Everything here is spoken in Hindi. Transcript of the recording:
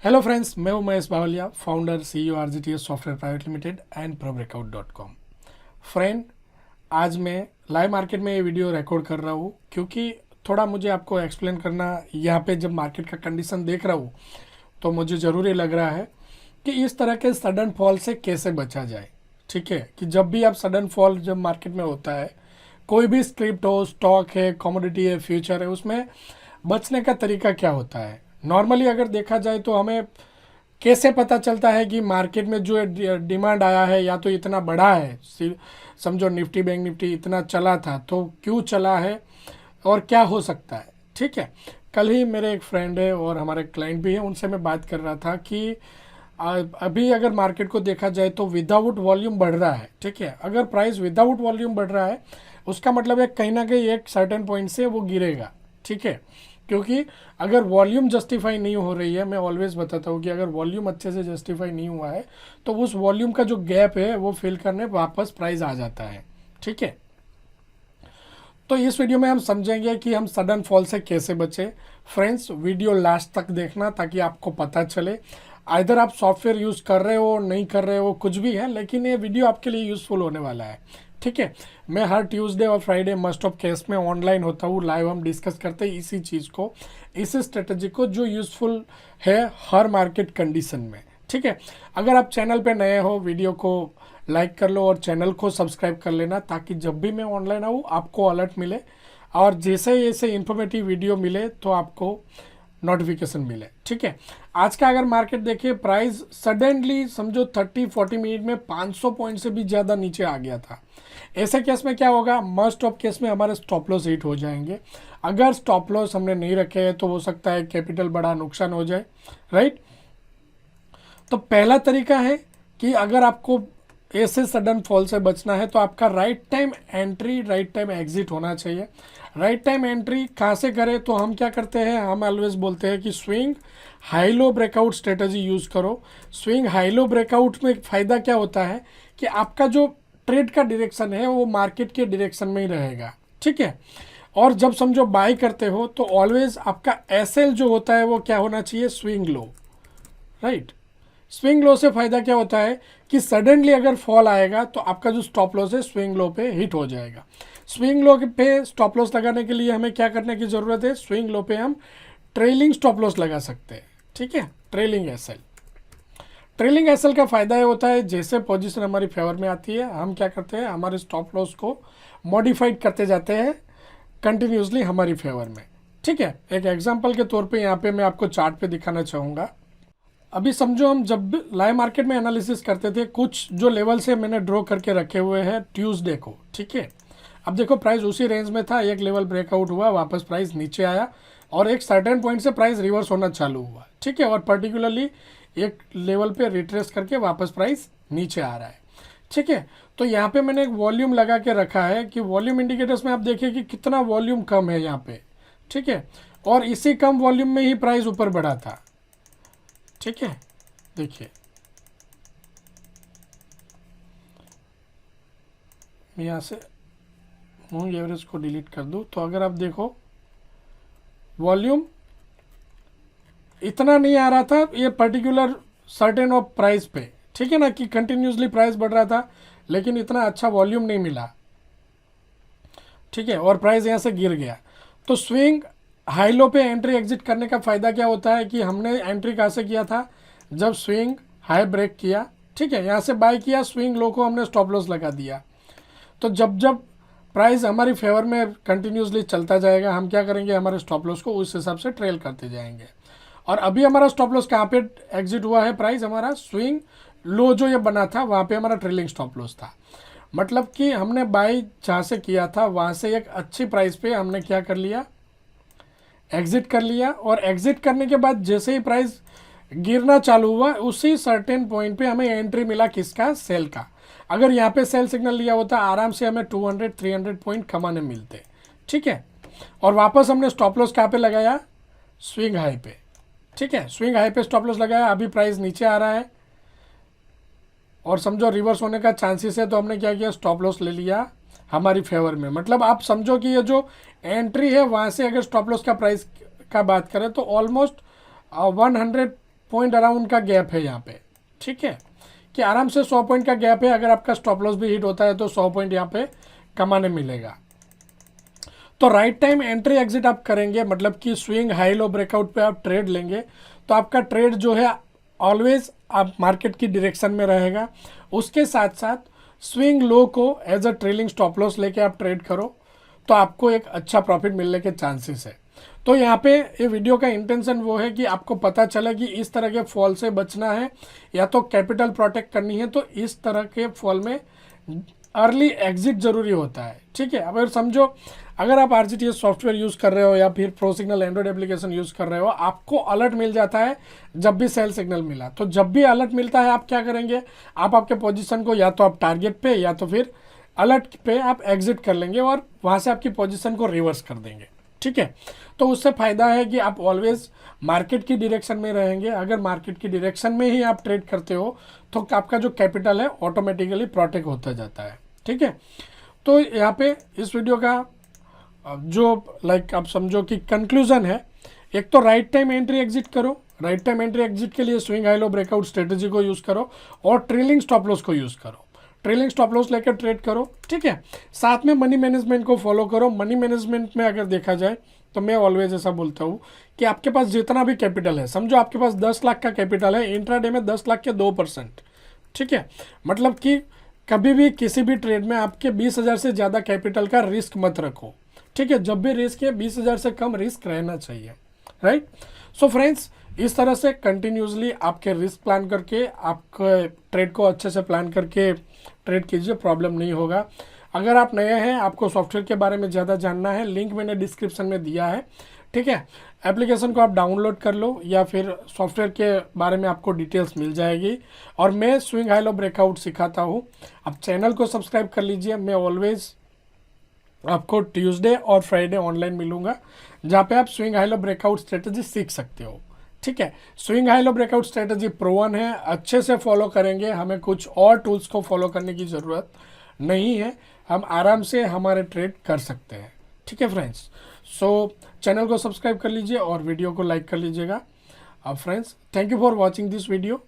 हेलो फ्रेंड्स, मैं हूं Mahesh Bavaliya, founder CEO RGTS software private limited and probreakout. Friend, आज मैं लाइव मार्केट में ये वीडियो रिकॉर्ड कर रहा हूँ क्योंकि थोड़ा मुझे आपको एक्सप्लेन करना, यहाँ पे जब मार्केट का कंडीशन देख रहा हूँ तो मुझे ज़रूरी लग रहा है कि इस तरह के सडन फॉल से कैसे बचा जाए। ठीक है, कि जब भी आप सडन फॉल जब मार्केट में होता है, कोई भी स्क्रिप्ट हो, स्टॉक है, कमोडिटी है, फ्यूचर है, उसमें बचने का तरीका क्या होता है। नॉर्मली अगर देखा जाए तो हमें कैसे पता चलता है कि मार्केट में जो डिमांड आया है या तो इतना बड़ा है, समझो निफ्टी बैंक निफ्टी इतना चला था तो क्यों चला है और क्या हो सकता है। ठीक है, कल ही मेरे एक फ्रेंड है और हमारे क्लाइंट भी है, उनसे मैं बात कर रहा था कि अभी अगर मार्केट को देखा जाए तो विदाउट वॉल्यूम बढ़ रहा है। ठीक है, अगर प्राइस विदाउट वॉल्यूम बढ़ रहा है उसका मतलब है कहीं ना कहीं एक सर्टेन पॉइंट से वो गिरेगा। ठीक है, क्योंकि अगर वॉल्यूम जस्टिफाई नहीं हो रही है, मैं ऑलवेज बताता हूँ कि अगर वॉल्यूम अच्छे से जस्टिफाई नहीं हुआ है तो उस वॉल्यूम का जो गैप है वो फिल करने वापस प्राइस आ जाता है। ठीक है, तो इस वीडियो में हम समझेंगे कि हम सडन फॉल से कैसे बचे। फ्रेंड्स, वीडियो लास्ट तक देखना ताकि आपको पता चले। आइदर आप सॉफ्टवेयर यूज़ कर रहे हो, नहीं कर रहे हो, कुछ भी है, लेकिन ये वीडियो आपके लिए यूज़फुल होने वाला है। ठीक है, मैं हर ट्यूसडे और फ्राइडे मस्ट ऑफ केस में ऑनलाइन होता हूँ, लाइव हम डिस्कस करते हैं इसी चीज़ को, इसी स्ट्रेटजी को जो यूज़फुल है हर मार्केट कंडीशन में। ठीक है, अगर आप चैनल पे नए हो, वीडियो को लाइक कर लो और चैनल को सब्सक्राइब कर लेना ताकि जब भी मैं ऑनलाइन आऊँ आपको अलर्ट मिले और जैसे जैसे इन्फॉर्मेटिव वीडियो मिले तो आपको नोटिफिकेशन मिले। ठीक है, आज का अगर मार्केट देखिए, प्राइस सडनली समझो 30-40 मिनट में 500 पॉइंट से भी ज़्यादा नीचे आ गया था। ऐसे केस में क्या होगा, मस्ट ऑफ केस में हमारे स्टॉप लॉस हिट हो जाएंगे। अगर स्टॉप लॉस हमने नहीं रखे हैं तो हो सकता है कैपिटल बड़ा नुकसान हो जाए। राइट, तो पहला तरीका है कि अगर आपको ऐसे सडन फॉल से बचना है तो आपका right time entry, right time exit होना चाहिए। राइट टाइम एंट्री कहाँ से करें, तो हम क्या करते हैं, हम ऑलवेज बोलते हैं कि swing high low breakout strategy use करो। स्विंग हाई लो ब्रेकआउट में फ़ायदा क्या होता है कि आपका जो ट्रेड का डायरेक्शन है वो मार्केट के डायरेक्शन में ही रहेगा। ठीक है, और जब समझो बाई करते हो तो ऑलवेज आपका एसएल जो होता है वो क्या होना चाहिए, swing low. Right, swing low से फ़ायदा क्या होता है कि सडनली अगर फॉल आएगा तो आपका जो स्टॉप लॉस है स्विंग लो पे हिट हो जाएगा। स्विंग लो पे स्टॉप लॉस लगाने के लिए हमें क्या करने की ज़रूरत है, स्विंग लो पे हम ट्रेलिंग स्टॉप लॉस लगा सकते हैं। ठीक है, ट्रेलिंग एसएल। ट्रेलिंग एसएल का फ़ायदा ये होता है जैसे पोजीशन हमारी फेवर में आती है हम क्या करते हैं, हमारे स्टॉप लॉस को मॉडिफाइड करते जाते हैं कंटिन्यूसली हमारी फेवर में। ठीक है, एक एग्जांपल के तौर पे यहाँ पे मैं आपको चार्ट पे दिखाना चाहूँगा। अभी समझो हम जब लाइव मार्केट में एनालिसिस करते थे, कुछ जो लेवल से मैंने ड्रॉ करके रखे हुए हैं ट्यूसडे को। ठीक है, अब देखो प्राइस उसी रेंज में था, एक लेवल ब्रेकआउट हुआ, वापस प्राइस नीचे आया और एक सर्टेन पॉइंट से प्राइस रिवर्स होना चालू हुआ। ठीक है, और पर्टिकुलरली एक लेवल पे रिट्रेस करके वापस प्राइस नीचे आ रहा है। ठीक है, तो यहाँ पे मैंने एक वॉल्यूम लगा के रखा है कि वॉल्यूम इंडिकेटर्स में आप देखिए कि कितना वॉल्यूम कम है यहाँ पे। ठीक है, और इसी कम वॉल्यूम में ही प्राइस ऊपर बढ़ा था। ठीक है, देखिए मैं यहाँ से मूविंग एवरेज को डिलीट कर दूँ तो अगर आप देखो वॉल्यूम इतना नहीं आ रहा था ये पर्टिकुलर सर्टेन ऑफ प्राइस पे। ठीक है ना, कि कंटिन्यूसली प्राइस बढ़ रहा था लेकिन इतना अच्छा वॉल्यूम नहीं मिला। ठीक है, और प्राइस यहाँ से गिर गया। तो स्विंग हाई लो पे एंट्री एग्जिट करने का फ़ायदा क्या होता है कि हमने एंट्री कहाँ से किया था, जब स्विंग हाई ब्रेक किया। ठीक है, यहाँ से बाय किया, स्विंग लो को हमने स्टॉप लॉस लगा दिया। तो जब जब प्राइस हमारी फेवर में कंटिन्यूसली चलता जाएगा हम क्या करेंगे, हमारे स्टॉप लॉस को उस हिसाब से ट्रेल करते जाएंगे। और अभी हमारा स्टॉप लॉस कहाँ पे एग्जिट हुआ है, प्राइस हमारा स्विंग लो जो ये बना था वहाँ पे हमारा ट्रेलिंग स्टॉप लॉस था। मतलब कि हमने बाई जहाँ से किया था वहाँ से एक अच्छी प्राइस पे हमने क्या कर लिया, एग्जिट कर लिया। और एग्जिट करने के बाद जैसे ही प्राइस गिरना चालू हुआ उसी सर्टेन पॉइंट पे हमें एंट्री मिला, किसका, सेल का। अगर यहाँ पे सेल सिग्नल लिया होता आराम से हमें 200-300 पॉइंट कमाने मिलते। ठीक है, और वापस हमने स्टॉप लॉस कहाँ पे लगाया, स्विंग हाई पे। ठीक है, स्विंग हाई पे स्टॉप लॉस लगाया, अभी प्राइस नीचे आ रहा है और समझो रिवर्स होने का चांसेस है तो हमने क्या किया, स्टॉप लॉस ले लिया हमारी फेवर में। मतलब आप समझो कि ये जो एंट्री है वहाँ से अगर स्टॉप लॉस का प्राइस का बात करें तो ऑलमोस्ट 100 पॉइंट अराउंड का गैप है यहाँ पे, ठीक है, कि आराम से 100 पॉइंट का गैप है। अगर आपका स्टॉप लॉस भी हिट होता है तो 100 पॉइंट यहाँ पे कमाने मिलेगा। तो राइट टाइम एंट्री एग्जिट आप करेंगे, मतलब कि स्विंग हाई लो ब्रेकआउट पे आप ट्रेड लेंगे तो आपका ट्रेड जो है ऑलवेज आप मार्केट की डायरेक्शन में रहेगा। उसके साथ साथ स्विंग लो को as a trailing stop loss लेके आप ट्रेड करो तो आपको एक अच्छा प्रॉफिट मिलने के चांसेस है। तो यहाँ पे ये वीडियो का इंटेंशन वो है कि आपको पता चले कि इस तरह के फॉल से बचना है या तो कैपिटल प्रोटेक्ट करनी है, तो इस तरह के फॉल में अर्ली एग्जिट जरूरी होता है, ठीक है। अगर समझो अगर आप RGTS सॉफ्टवेयर यूज़ कर रहे हो या फिर pro signal Android application use कर रहे हो, आपको अलर्ट मिल जाता है जब भी सेल सिग्नल मिला। तो जब भी अलर्ट मिलता है आप क्या करेंगे, आप आपके पोजीशन को या तो आप टारगेट पे या तो फिर अलर्ट पे आप एग्जिट कर लेंगे और वहाँ से आपकी पोजीशन को रिवर्स कर देंगे, ठीक है। तो उससे फ़ायदा है कि आप ऑलवेज मार्केट की डायरेक्शन में रहेंगे। अगर मार्केट की डायरेक्शन में ही आप ट्रेड करते हो तो आपका जो कैपिटल है ऑटोमेटिकली प्रोटेक्ट होता जाता है, ठीक है। तो यहाँ पे इस वीडियो का जो आप समझो कि कंक्लूजन है, एक तो राइट टाइम एंट्री एग्जिट करो। राइट टाइम एंट्री एग्जिट के लिए swing high low breakout strategy को यूज़ करो और ट्रेलिंग स्टॉप लॉस को यूज़ करो। ट्रेलिंग स्टॉप लॉस लेकर ट्रेड करो, ठीक है। साथ में मनी मैनेजमेंट को फॉलो करो। मनी मैनेजमेंट में अगर देखा जाए तो मैं ऑलवेज ऐसा बोलता हूँ कि आपके पास जितना भी कैपिटल है, समझो आपके पास 10 लाख का कैपिटल है, इंट्राडे में 10 लाख के 2%, ठीक है। मतलब कि कभी भी किसी भी ट्रेड में आपके 20,000 से ज़्यादा कैपिटल का रिस्क मत रखो, ठीक है। जब भी रिस्क है 20,000 से कम रिस्क रहना चाहिए, राइट। सो फ्रेंड्स, इस तरह से कंटिन्यूसली आपके रिस्क प्लान करके आपके ट्रेड को अच्छे से प्लान करके ट्रेड कीजिए, प्रॉब्लम नहीं होगा। अगर आप नए हैं, आपको सॉफ्टवेयर के बारे में ज़्यादा जानना है, लिंक मैंने डिस्क्रिप्शन में दिया है, ठीक है। एप्लीकेशन को आप डाउनलोड कर लो या फिर सॉफ्टवेयर के बारे में आपको डिटेल्स मिल जाएगी। और मैं स्विंग हाई लो ब्रेकआउट सिखाता हूँ, आप चैनल को सब्सक्राइब कर लीजिए। मैं ऑलवेज आपको ट्यूसडे और फ्राइडे ऑनलाइन मिलूंगा जहाँ पे आप swing high low breakout strategy सीख सकते हो, ठीक है। Swing high low breakout strategy pro 1 है, अच्छे से फॉलो करेंगे, हमें कुछ और टूल्स को फॉलो करने की ज़रूरत नहीं है, हम आराम से हमारे ट्रेड कर सकते हैं, ठीक है फ्रेंड्स। सो चैनल को सब्सक्राइब कर लीजिए और वीडियो को लाइक कर लीजिएगा। Friends, thank you for watching this video.